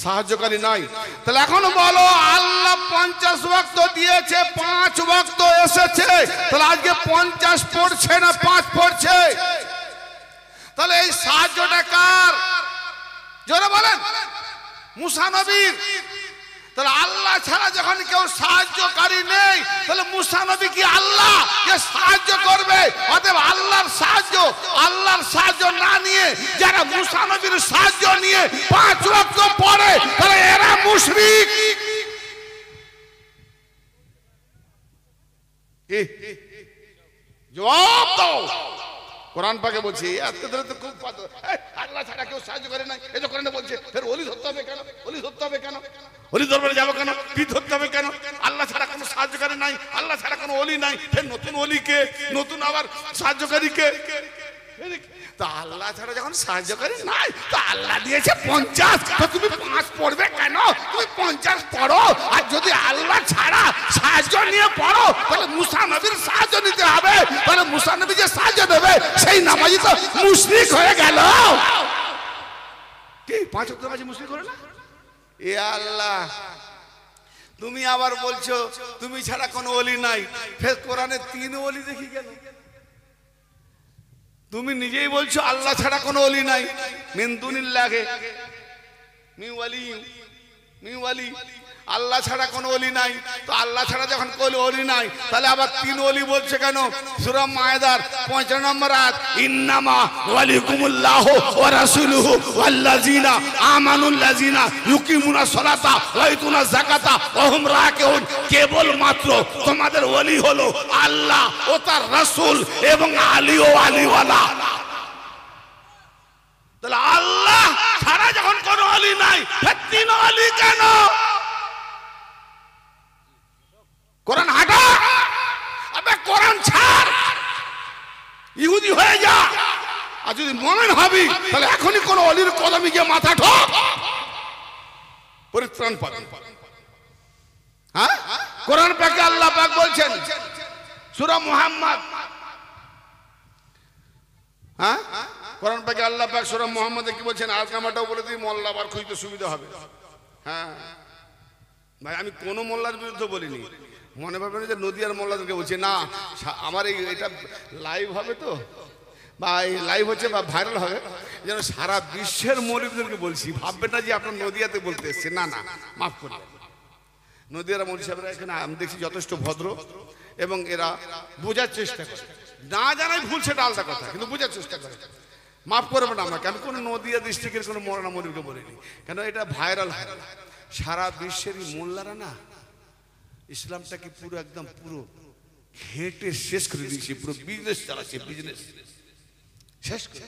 সাহায্যকারী নাই। তাহলে এখন বলো, আল্লাহ 50 ওয়াক্ত দিয়েছে, 5 ওয়াক্ত এসেছে, তাহলে আজকে 50 পড়ছে না 5 পড়ছে? তাহলে এই সাহায্যটা কার? জোরে বলেন। মুসা নবীর। তাহলে আল্লাহ ছাড়া যখন কেউ সাহায্যকারী নেই, তাহলে মুসা নবী কি আল্লাহ কে সাহায্য করবে? অতএব আল্লাহর সাহায্য না নিয়ে যারা মুসা নবীর সাহায্য নিয়ে 5 ওয়াক্ত পড়ে, তাহলে এরা মুশরিক। জবাব দাও। কোরআন পাকে বলছি, আজকে ধরে তো খুব আল্লাহ ছাড়া কেউ সাহায্য করে না, এই তো কোরআনে বলছে। ফের ওলি ধরতে হবে কেন? ওলি ধরতে হবে কেন? ওলি দরবারে যাবো কেন? পীর ধরতে হবে কেন? আল্লাহ ছাড়া কোনো সাহায্যকারী নাই, আল্লাহ ছাড়া কোনো ওলি নাই। ফের নতুন ওলিকে, নতুন আবার সাহায্যকারীকে। তা আল্লাহ ছাড়া যখন সাহায্যকারী নাই, তা আল্লাহ দিয়েছে 50, তো তুমি 5 পড়বে কেন? তুমি 50 পড়ো। আর যদি আল্লাহ ছাড়া সাহায্য নিয়ে পড়ো, তাহলে মুসা নবীর সাহায্য নিতে হবে। তাহলে মুসা নবী যে সাহায্য দেবে, সেই নামাজি তো মুশরিক হয়ে গেল। কি 5 ওয়াক্ত নামাজি মুশরিক হলো না? এ আল্লাহ, তুমি আবার বলছো তুমি ছাড়া কোনো ওলি নাই। ফের কোরআনে 3 ওলি দেখি গেল। তুমি নিজেই বলছো আল্লাহ ছাড়া কোনো ওলি নাই। মিন দুনিল্লাহি মিন ওয়ালি, আল্লাহ ছাড়া কোনো ওলি নাই। তো আল্লাহ ছাড়া যখন কোনো ওলি নাই, তাহলে আবার 3 ওলি বলছে কেন? সূরা মায়েদার 55 নম্বর আয়াত, ইন্নামা ওয়ালিকুমুল্লাহু ওয়া রাসূলুহু ওয়াল্লাযিনা আমানুল্লাযিনা ইউকিমুনাস সালাতা ওয়া ইউতুনাজ যাকাতা ওয়া হুম রাকিউন। কেবল মাত্র তোমাদের ওলি হলো আল্লাহ ও তার রাসূল এবং আলী ও আলীওয়ালা। তাহলে আল্লাহ ছাড়া যখন কোনো ওলি নাই, 3 ওলি কেন? কোরআন হাঁটা, আবে কোরআন ছাড়, ইহুদি হয়ে যা। আর যদি মুমিন হবি, তাহলে এখনই কোন ওলির কদমে গিয়ে মাথা ঠোক, পরিত্রাণ পাবি। হ্যাঁ, কোরআন পাকে আল্লাহ পাক বলছেন সূরা মুহাম্মদ। হ্যাঁ, কোরআন পাকে আল্লাহ পাক সূরা মুহাম্মদে কি বলছেন? আজকামাটাও বলে দিই, মোল্লা আবার খুঁজতে সুবিধা হবে। হ্যাঁ ভাই, আমি কোন মোল্লার বিরুদ্ধে বলিনি। মনে ভাববেন যে নদিয়ার মোল্লাদেরকে বলছে না। আমার এটা লাইভ হবে তো, বা লাইভ হচ্ছে বা ভাইরাল হবে, যেন সারা বিশ্বের মৌলবীদেরকে বলছি। ভাববেন না যে আপনার নদিয়াতে বলতে এসছে। না না, মাফ করবেন। নদিয়ার মৌলবী সাহেবরা এখানে আমি দেখছি যথেষ্ট ভদ্র, এবং এরা বোঝার চেষ্টা করে। না জানাই ভুল, সেটা আলাদা কথা, কিন্তু বোঝার চেষ্টা করে। মাফ করবেন আমাকে, আমি কোনো নদিয়া ডিস্ট্রিক্টের কোনো মৌলানা মৌলবীকে বলিনি, কেন এটা ভাইরাল হয়। সারা বিশ্বের মোল্লারা না ইসলামটাকে পুরো একদম পুরো ঘেটে শেষ করে দিয়েছে। পুরো বিজনেস চালাচ্ছে, বিজনেস শেষ করে।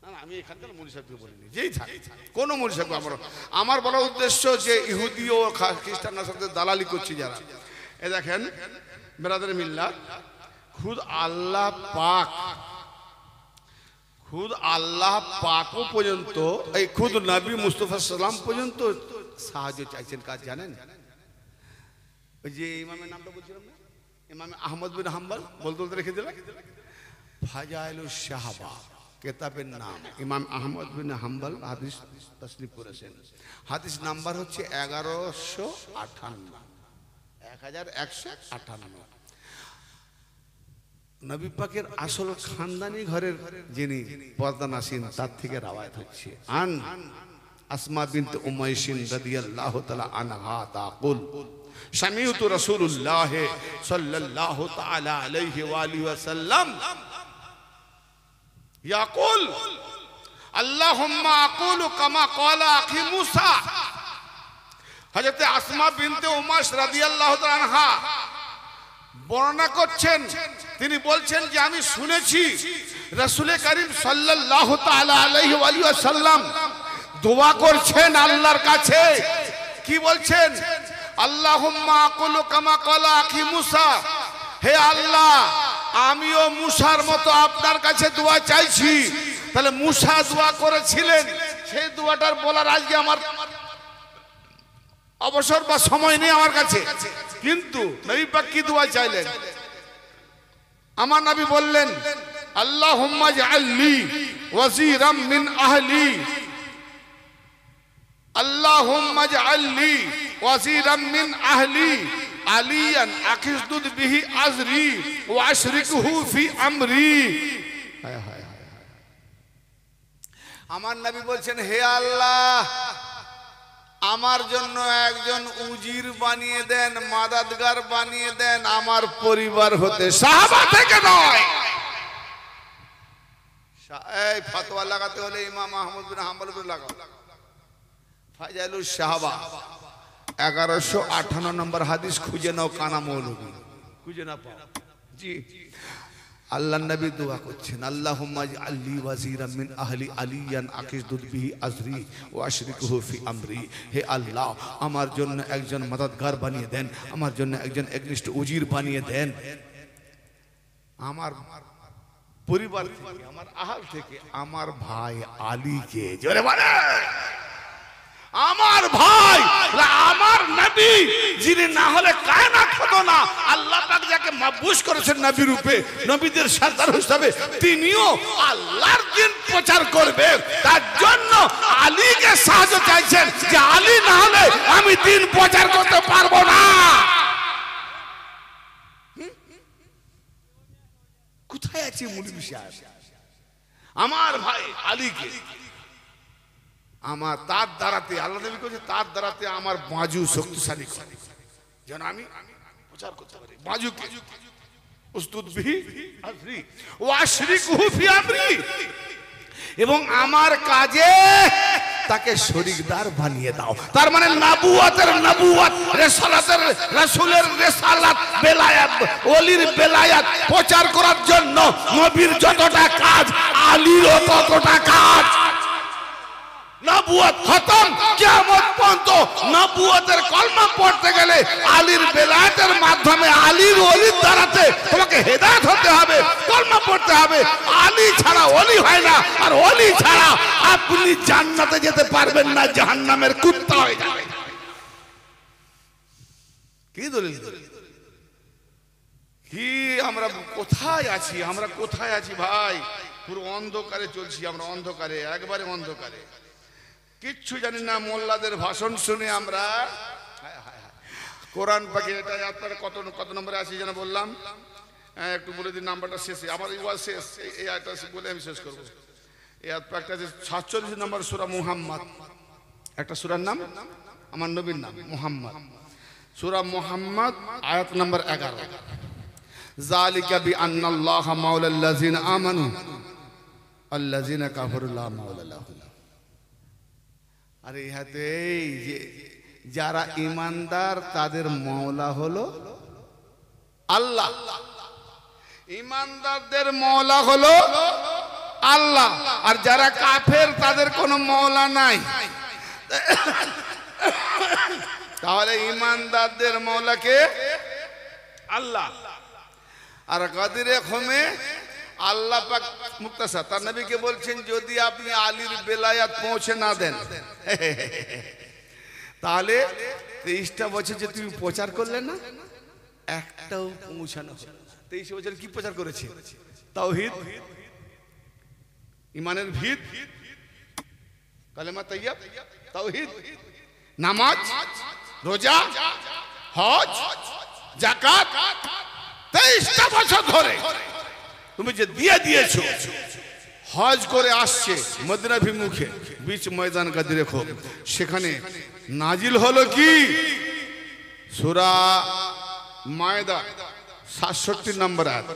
না না, আমি এখানকার মৌলবী সাহেবকে বলিনি, যেই থাকে কোনো মৌলবী সাহেব। আমার বলার উদ্দেশ্য যে ইহুদি ও খ্রিস্টানরা সাথে দালালি করছি যারা। এ দেখেন বেরাদার মিল্লাত, খুদ আল্লাহ পাকও পর্যন্ত, এই খুদ নবী মুস্তাফা সাল্লাম পর্যন্ত সাহায্য চাইছেন। কাজ জানেন? ওই যে ইমামের নামটা বলছিলাম না, ইমাম আহমদ বিন হাম্বল, বলতে বলতে রেখে দিলাম, ফাজাইলুস সাহাবা কিতাবের নাম। ইমাম আহমদ বিন হাম্বল হাদিস তাসনিফ করেছেন। হাদিস নাম্বার হচ্ছে 1158, 1158। নবী পাকের আসল খানদানি ঘরের যিনি পর্দা নাসিন তার থেকে রাওয়ায়াত হচ্ছে আন আসমা বিনত উমাইসিন রাদিয়াল্লাহু তাআলা আনহা তাকুল সামিউতু রাসূলুল্লাহ সাল্লাল্লাহু তাআলা আলাইহি ওয়া আলিহি ওয়াসাল্লাম ইয়াকুল আল্লাহুম্মা আকুলু কামা ক্বালা আখি মুসা। হযরত আসমা বিনতে উমাইস রাদিয়াল্লাহু তাআলা আনহা বর্ণনা করছেন, তিনি বলছেন যে আমি শুনেছি রাসূল করিম সাল্লাল্লাহু তাআলা আলাইহি ওয়া আলিহি ওয়াসাল্লাম দোয়া করছেন আল্লাহর কাছে। কি বলছেন? আল্লাহুম্মা আকুলু কামা ক্বালা আখি মুসা, হে আল্লাহ আমিও মুসার মতো আপনার কাছে দোয়া চাইছি। তাহলে মুসা দোয়া করেছিলেন, সেই দোয়াটার বলার আজকে আমার অবসর বা সময় নেই আমার কাছে। কিন্তু নবী পাক কি দোয়া চাইলেন? আমার নবী বললেন আল্লাহুম্মা জাআলনি ওয়াজিরাম মিন আহলি, আল্লাহুম্মা জাআলনি ওয়াজিরাম মিন আহলি আলিয়ান আকিসদুদ বিহি আজরি ওয়া আশরিকুহু ফি আমরি। আমার নবী বলছেন, হে আল্লাহ আমার জন্য একজন উজির বানিয়ে দেন, মাদাদগার বানিয়ে দেন আমার পরিবার হতে, সাহাবা থেকে নয়। এই ফতোয়া লাগাতে হলে ইমাম আহমদ বিন হাম্বল করে লাগাও। ফাজাইলুস সাহাবা 1158 নম্বর হাদিস খুঁজে নাও, কানা মৌলভী খুঁজে না পাও। জি আল্লাহ নবী দোয়া করছেন আল্লাহুম্মা জাআলনি ওয়াজিরাম মিন আহলি আলিয়ান আকিসদুদ বিহি আজরি ওয়া আশরিকুহু ফি আমরি। হে আল্লাহ আমার জন্য একজন মদদগার বানিয়ে দেন, আমার জন্য একজন একনিষ্ঠ উজির বানিয়ে দেন আমার পরিবার থেকে, আমার আহল থেকে, আমার ভাই আলীকে। জোরে বলে আমার ভাই, আমার নবী যিনি না হলে কায়নাত হতো না। আল্লাহ পাক যাকে মাবুস করেছেন নবী রূপে, নবীদের সরদার হিসেবে, তিনিও আল্লাহর দ্বীন প্রচার করবে। তার জন্য আলীকে সাহায্য চাইছেন যে আলী না হলে আমি দ্বীন প্রচার করতে পারবো না। কোথায় আছে মৌলভী সাহেব? আমার ভাই আলীকে আমার তার দ্বারাতে, আল্লাহ নবী বলেছে তার দ্বারাতে আমার বাজু শক্তিশালী করে যেন আমি প্রচার করতে পারি। বাজুকে উস্তুদ বিহি আজরি ওয়া আশরিকুহু ফি আমরি, এবং আমার কাজে তাকে শরীকদার বানিয়ে দাও। তার মানে নবুয়তের নবুয়ত, রিসালাতের রাসূলের রিসালাত, বেলায়াত ওলির বেলায়াত প্রচার করার জন্য নবীর যতটা কাজ আলীরও ততটা কাজ। নবুয়ত খতম, কিয়ামত পর্যন্ত নবুয়তের কলমা পড়তে গেলে আলীর বেলায়েতের মাধ্যমে, আলীর ওলির দ্বারাতে তোমাকে হেদায়েত হতে হবে, কলমা পড়তে হবে। আলী ছাড়া ওলি হয় না, আর ওলি ছাড়া আপনি জান্নাতে যেতে পারবেন না, জাহান্নামের কুত্তা হয়ে যাবে। কি দলিল? কি আমরা কোথায় আছি? আমরা কোথায় আছি ভাই? পুরো অন্ধকারে চলছি আমরা, অন্ধকারে, একবারে অন্ধকারে, কিচ্ছু জানি না। মোল্লাদের ভাষণ শুনে আমরা কোরআন পাকে, এটা আপনার কত নম্বরে আছে যেন বললাম, একটু বলে দিন নাম্বারটা শেষে, আমার ওয়াজ শেষ, এই আয়াতটা বলে আমি শেষ করবো। এই আয়াত পাকটা আছে 47 নম্বর সূরা মুহাম্মদ, একটা সূরার নাম আমার নবীর নাম মুহাম্মদ, সূরা মুহাম্মদ আয়াত নম্বর 11। যালিকা বিআন্নাল্লাহা মাওলাল্লাযিনা আমানু আল্লাযিনা কাফারু লা মাওলা লাহুম। আরে ইহাতে এই যে যারা ঈমানদার তাদের মওলা হলো আল্লাহ, ঈমানদারদের মওলা হলো আল্লাহ, আর যারা কাফের তাদের কোনো মওলা নাই। তাহলে ঈমানদারদের মওলা কে? আল্লাহ। আর গাদিরে খমে আল্লাহ পাক মুক্তাসা তার নবীকে বলছেন যদি আপনি আলীর বেলায়াত পৌঁছে না দেন, তাহলে 23টা বছর যে তুমি প্রচার করলে না, একটাও পৌঁছানো। 23 বছর কি প্রচার করেছে? তাওহীদ, ইমানের ভিত, কালেমা তাইয়্যিব, তাওহীদ, নামাজ, রোজা, হজ, যাকাত, 23টা বছর ধরে তুমি যে দিয়ে দিয়েছো, হজ করে আসছে মদিনাভিমুখে, বিচ ময়দান কাদি রেখো, সেখানে নাজিল হলো কি সূরা মায়দা 67 নম্বর আয়াত,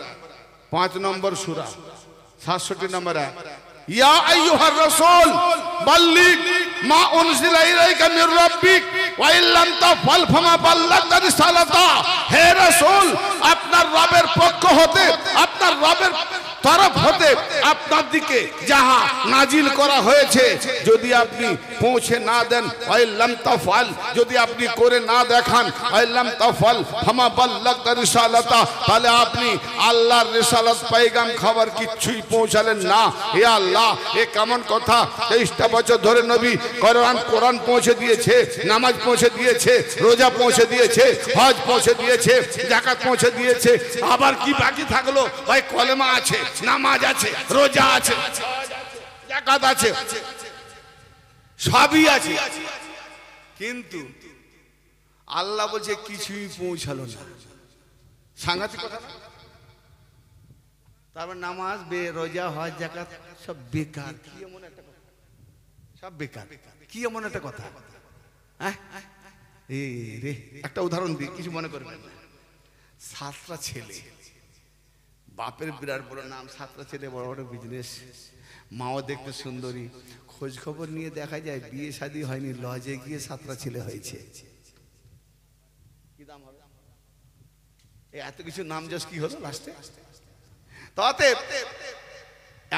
5 নম্বর সূরা 67 নম্বর আয়াত। ইয়া আইয়ুহার রাসূল বাল্লিগ মা উনজিলা ইলাইকা মির রাব্বিক ওয়া ইল্লাম তাফআল ফামা বাল্লাগতা রিসালাতা। হে রাসূল, আপনার রবের পক্ষ হতে, আপনার রবের তরফ হতে আপনার দিকে যাহা নাজিল করা হয়েছে যদি আপনি পৌঁছে না দেন, ওয়া ইল্লাম তাফআল, যদি আপনি করে না দেখান, ওয়া ইল্লাম তাফআল ফামা বাল্লাগতা রিসালাতা, তাহলে আপনি আল্লাহর রিসালাত পয়গাম খবর কিচ্ছুই পৌঁছালেন না। হে আল্লাহ, এ কেমন কথা? 23টা বছর ধরে নবী কোরআন পৌঁছে দিয়েছে, নামাজ পৌঁছে দিয়েছে, রোজা পৌঁছে দিয়েছে, হজ পৌঁছে দিয়েছে, যাকাত পৌঁছে দিয়েছে, আবার কি বাকি থাকলো? ভাই কলেমা আছে, নামাজ আছে, রোজা আছে, যাকাত আছে, সবই আছে, কিন্তু আল্লাহ বলছে কিছুই পৌঁছালো না। সাংঘাতিক কথা। তারপর নামাজ, রোজা, হজ, যাকাত সব বেকার। কি এমন একটা কথা? সব বেকার। কি এমন একটা কথা? হ্যাঁ, রে একটা উদাহরণ দিই, কিছু মনে করবেন না। 7টা ছেলে, বাপের বিরাট বড় নাম, 7টা ছেলে, বড় বড় বিজনেস, মাও দেখতে সুন্দরী, খোঁজ খবর নিয়ে দেখা যায় বিয়ে শাদী হয়নি, লজে গিয়ে 7টা ছেলে হয়েছে। কি দাম হবে? এত কিছু নাম যশ কি হলো লাস্টে? তাতে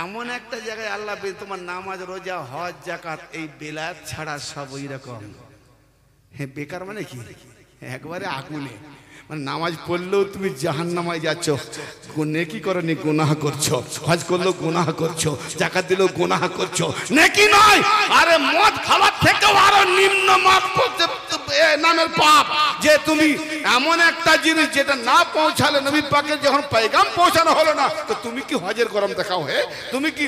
এমন একটা জায়গায় আল্লাহ তোমার নামাজ, রোজা, হজ, যাকাত এই বেলাত ছাড়া সব ওই রকম। হ্যাঁ, বেকার মানে কি? একবারে আগুনে। মানে নামাজ পড়লেও তুমি জাহান্নামায় যাচ্ছ, নেকি করনি গুনাহ করছো, হজ করলেও গুনাহ করছো, যাকাত দিলেও গুনাহ করছো, নেকি নয়, আরে মদ খাওয়ার থেকেও আরো নিম্ন মাপ নামের পাপ। যে তুমি এমন একটা জিনিস যেটা না পৌঁছালে, নবী পাকের যখন পয়গাম পৌঁছানো হলো না, তো তুমি কি হজের গরম দেখাও হে? তুমি কি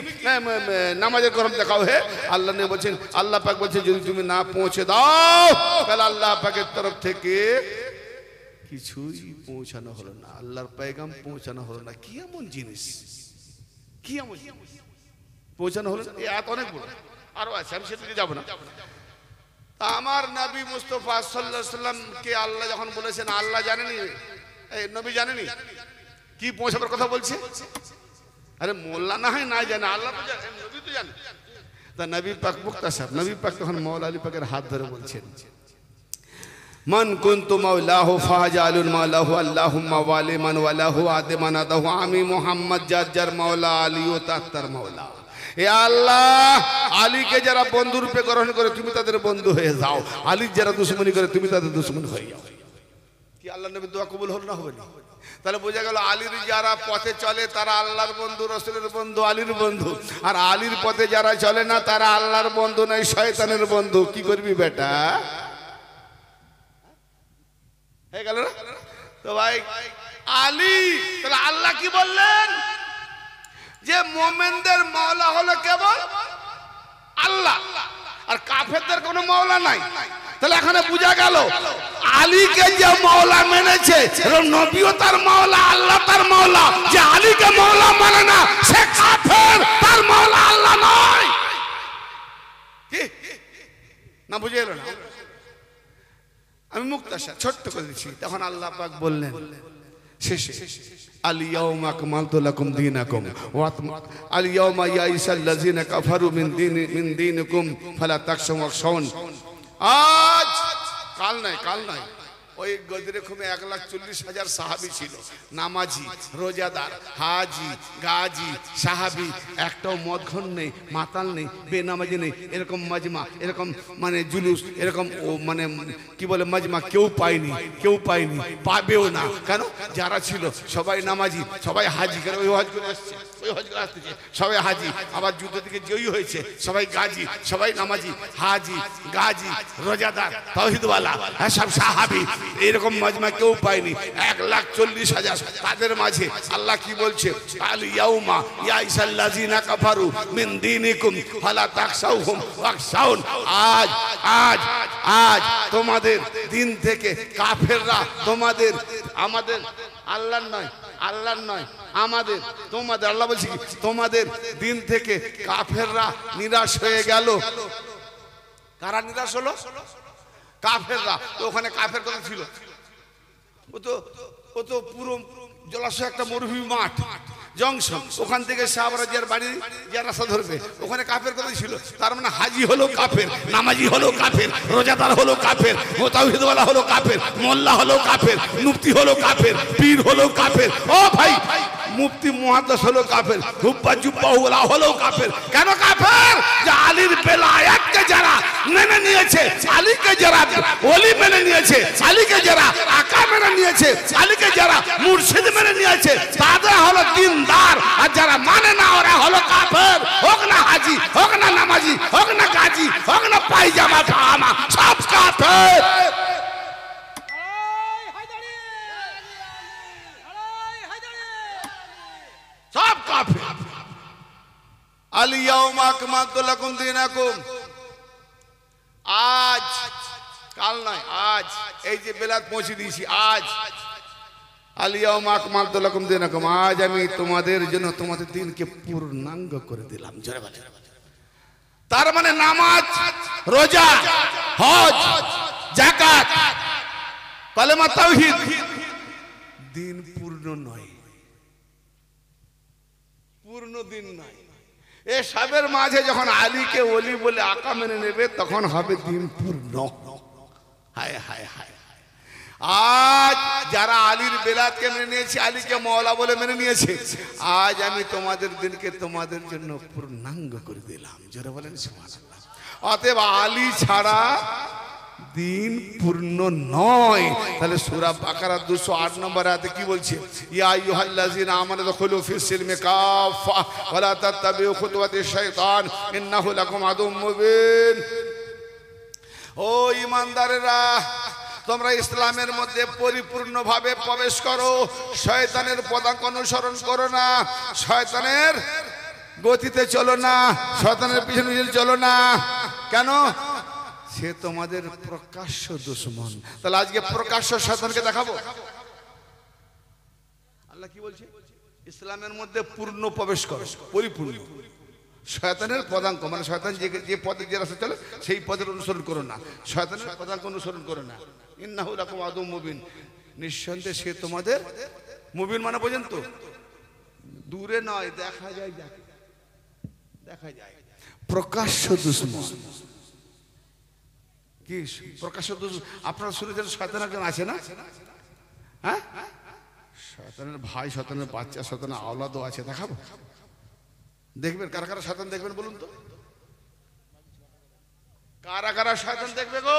নামাজের গরম দেখাও হে? আল্লাহ নেই বলছেন, আল্লাহ পাক বলছে যদি তুমি না পৌঁছে দাও তাহলে আল্লাহ পাকের তরফ থেকে কিছুই পৌঁছানো হলো না, আল্লাহর পয়গাম পৌঁছানো হলো না। কি এমন জিনিস, কি এমন পৌঁছানো হলো না? এত অনেক বড় আরো আছে, আমি সেদিকে যাবো না। আমার নবী মুস্তাফা সাল্লাল্লাহু আলাইহি সাল্লামকে আল্লাহ যখন বলেছেন, আল্লাহ জানেনি, এই নবী জানেনি কি পৌঁছাবার কথা বলছে? আরে মোল্লা না হয় না জানে, আল্লাহ তো জানে, নবী তো জানে। তা নবী পাক মুক্তাসাব, নবী পাক তখন মাওলা আলী পাকের হাত ধরে বলছেন, মান কুনতু মাওলাহু ফাজালুল মাওলাহু আল্লাহুম্মা ওয়ালি মান ওয়ালাহু আদিমান আদাহু আমি মুহাম্মদ জাজ্জার মাওলা আলী ও তার মাওলা। এ আল্লাহ, আলীকে যারা বন্ধু রূপে গ্রহণ করে তুমি তাদের বন্ধু হয়ে যাও, আলীর যারা দুশমনি করে তুমি তাদের দুশমন হয়ে যাও। কি আল্লাহ নবীর দোয়া কবুল হলো না হবে না? তাহলে বোঝা গেল আলীর যারা পথে চলে তারা আল্লাহর বন্ধু, রাসূলের বন্ধু, আলীর বন্ধু। আর আলীর পথে যারা চলে না তারা আল্লাহর বন্ধু নয়, শয়তানের বন্ধু। কি করবি বেটা? হয়ে গেল না? তো ভাই আলী, তাহলে আল্লাহ কি বললেন? যে মোমেনদের মাওলা হলো কেবল আল্লাহ, আর কাফেরদের কোনো মাওলা নাই। তাহলে এখানে বোঝা গেল আলীকে যে মাওলা মেনেছে, নবীও তার মাওলা, আল্লাহ তার মাওলা। যে আলীকে মাওলা মানে না সে কাফের, তার মাওলা আল্লাহ নয়। কি না বুঝে এলো না? আমি মুক্তাশা ছোট্ট করে দিচ্ছি। তখন আল্লাহ পাক বললেন শেষে, আল ইয়াউমা আকমালতু লাকুম দীনাকুম ওয়া আল ইয়াউমা ইয়াইসাল লাযিনা কাফারু মিন দীনিকুম ফালা তাকশাউ ওয়াকশাউন। আজ কাল নাই ওই গদিরে খুমে 1,40,000 সাহাবী ছিল, নামাজি, রোজাদার, হাজি, গাজি, সাহাবী। একটাও মদখন নেই, মাতাল নেই, বেনামাজি নেই। এরকম মাজমা, এরকম মানে জুলুস, এরকম মানে কি বলে মাজমা কেউ পায়নি, পাবেও না। কেন? যারা ছিল সবাই নামাজি, সবাই হাজি করে ওই হজ করে আসছে, সবাই হাজি। আবার যুদ্ধ থেকে জয়ী হয়েছে, সবাই গাজি, সবাই নামাজি, হাজি, গাজি, রোজাদার, তাওহীদওয়ালা, হ্যাঁ সব সাহাবী। এরকম মাজমা কেউ পায়নি। 1,40,000 তাদের মাঝে আল্লাহ কি বলছে? আল ইয়াউমা ইয়াইসাল লাযিনা কাফারু মিন দীনিকুম ফালা তাখশাউহুম ওয়াখশাউন। আজ তোমাদের দিন থেকে কাফেররা তোমাদের, আমাদের আল্লাহর নয়, আল্লাহর নয়, আমাদের তোমাদের। আল্লাহ বলছি কি তোমাদের দিন থেকে কাফেররা নিরাশ হয়ে গেল। কারা নিরাশ হলো? কাফেররা। তো ওখানে কাফের কথা ছিল, ও তো পুরো জলাশয় একটা মরুভূমি মাঠ জংশন, ওখান থেকে শাহবাজার বাড়ি যে রাস্তা ধরবে ওখানে কাফের কথা ছিল। তার মানে হাজি হলো কাফের, নামাজি হলো কাফের, রোজাদার হলো কাফের, মুতাওহিদওয়ালা হলো কাফের, মোল্লা হলো কাফের, মুফতি হলো কাফের, পীর হলো কাফের। ও ভাই, মুফতি মুহাদ্দিস হলো কাফের, হুব্বা জুব্বা ওলা হলো কাফের। কেন কাফের? যে আলীর বেলায়েতকে যারা মেনে নিয়েছে, আলীকে যারা ওলি মেনে নিয়েছে, আলীকে যারা আকা মেনে নিয়েছে, আলীকে যারা মুর্শিদ মেনে নিয়েছে, তাদের হলো দিনদার। আর যারা মানে না ওরা হলো কাফের। হোক না হাজি, হোক না নামাজি, হোক না গাজী, হোক না পায়জামা পামা, সব কাফের। সব কাফের। আল-ইয়াওমা আকমালতু লাকুম দীনাকুম। আজ, কাল নয়, আজ এই যে বেলাত পৌঁছে দিয়েছি, আজ আল-ইয়াওমা আকমালতু লাকুম দীনাকুম, আজ আমি তোমাদের জন্য তোমাদের দিনকে পূর্ণাঙ্গ করে দিলাম। জোরে বলেন। তার মানে নামাজ, রোজা, হজ, যাকাত, কালেমা তাওহীদ দিন পূর্ণ নয়, পূর্ণ দিন নয়। এ সবের মাঝে যখন আলীকে ওলি বলে আকা মেনে নেবে তখন হবে দিন পূর্ণ। হায় হায় হায়। আজ যারা আলীর বেলাতকে মেনে নিয়েছে, আলীকে মওলা বলে মেনে নিয়েছে, আজ আমি তোমাদের দিনকে তোমাদের জন্য পূর্ণাঙ্গ করে দিলাম। জোরে বলেন সুবহানাল্লাহ। অতএব আলী ছাড়া দিন পূর্ণ নয়। তাহলে সূরা বাকারা 208 নম্বর আয়াতে কি বলছে? ইয়া আইয়ুহাল্লাযিনা আমানু দুখুলু ফিস সিলমি কাফা ওয়া লা তাত্তাবিউ খুতুওয়াতিশ শাইতান ইন্নাহু লাকুম আদুউম মুবিন। ও ঈমানদারেরা, তোমরা ইসলামের মধ্যে পরিপূর্ণভাবে প্রবেশ করো, শয়তানের পদাঙ্ক অনুসরণ করো না, শয়তানের গতিতে চলো না, শয়তানের পিছনে চলো না। কেন? সে তোমাদের প্রকাশ্য দুশমন। তাহলে আজকে প্রকাশ্য শয়তানকে দেখাবো। আল্লাহ কি বলছে? ইসলামের মধ্যে পূর্ণ প্রবেশ করো, পরিপূর্ণ। শয়তানের পদাঙ্ক মানে শয়তান যে পথে যে রাস্তা চলে সেই পথের অনুসরণ করো না, শয়তানের পদাঙ্ক অনুসরণ করো না। ইন্নাহু লাকুম আদুউম মুবিন, নিঃসন্দেহে সে তোমাদের, মুবিন মানে পর্যন্ত দূরে নয়, দেখা যায়, দেখা যায়, প্রকাশ্য দুশমন। কি প্রকাশ্য দুশমন? আপনারা শুনেছেন শয়তান একজন আছে না? হ্যাঁ, শয়তানের ভাই, শয়তানের বাচ্চা, শয়তানের আওলাদও আছে। দেখাবো, দেখবেন কারা কারা শয়তান দেখবেন বলুন তো? কারা কারা শয়তান দেখবে গো?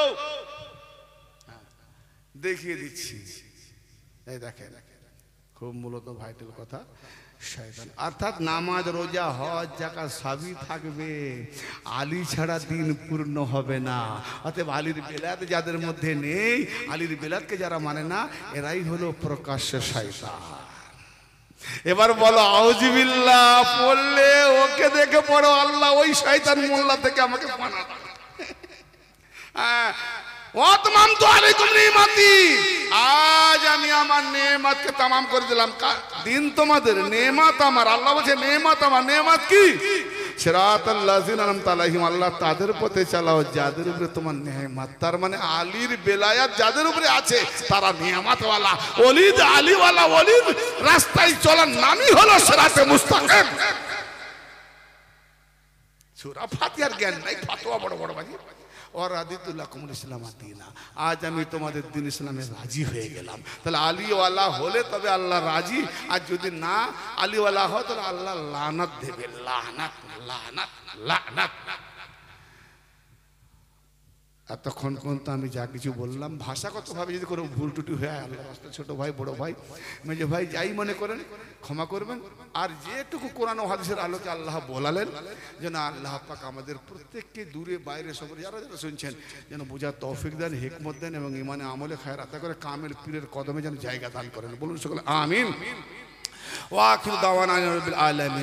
দেখিয়ে দিচ্ছি। এই দেখেন, খুব মূলত ভাইটাল কথা। শয়তান অর্থাৎ নামাজ, রোজা, হজ, যাকাত সবই থাকবে, আলী ছাড়া দিন পূর্ণ হবে না। অতএব আলীর বেলাত যাদের মধ্যে নেই, আলীর বেলাতকে যারা মানে না, এরাই হলো প্রকাশ্য শয়তান। এবার বলো আউযুবিল্লাহ পড়লে ওকে দেখে পড়ো, আল্লাহ ওই শয়তান মোল্লা থেকে আমাকে বাঁচাও। হ্যাঁ, ওয়াতমামতু আলাইকুম নিমাতি, আজ আমি আমার নেয়ামতকে তামাম করে দিলাম। দিন তোমাদের, নেয়ামত আমার। আল্লাহ বলছে নেয়ামত আমার। নেয়ামত কি? সিরাতাল লাযিনা আনআমতা আলাইহিম, আল্লাহ তাদের পথে চালাও যাদের উপরে তোমার নেয়ামত। তার মানে আলীর বেলায়াত যাদের উপরে আছে তারা নেয়ামতওয়ালা, ওলিদ আলীওয়ালা, ওলিদ রাস্তায় চলার নামই হলো সিরাতে মুস্তাকিম। সূরা ফাতিহার জ্ঞান নাই, ফতোয়া বড় বড় বাজি। আজ আমি তোমাদের দিন ইসলামে রাজি হয়ে গেলাম। তাহলে আলীওয়ালা হলে তবে আল্লাহ রাজি, আর যদি না আলীওয়ালা হয় তাহলে আল্লাহ লানাত দেবে। লানাত, লানাত, লানাত। এতক্ষণ পর্যন্ত আমি যা কিছু বললাম ভাষাগতভাবে যদি কোনো ভুল টুটি হয়ে আল্লাহ রাস্তা, ছোট ভাই, বড় ভাই, মেজো ভাই যাই মনে করেন ক্ষমা করবেন। আর যেটুকু কোরআন ও হাদিসের আলোকে আল্লাহ বলালেন, যেন আল্লাহ পাক আমাদের প্রত্যেককে দূরে বাইরে সফরে যারা যারা শুনছেন যেন বোঝার তৌফিক দেন, হিকমত দেন এবং ইমানে আমলে খায়ের আতা করে কামেল পীরের কদমে যেন জায়গা দান করেন। বলুন সকলে আমিন। ওয়া আখিরু দাওয়ানা আনিল রাব্বিল আলামিন।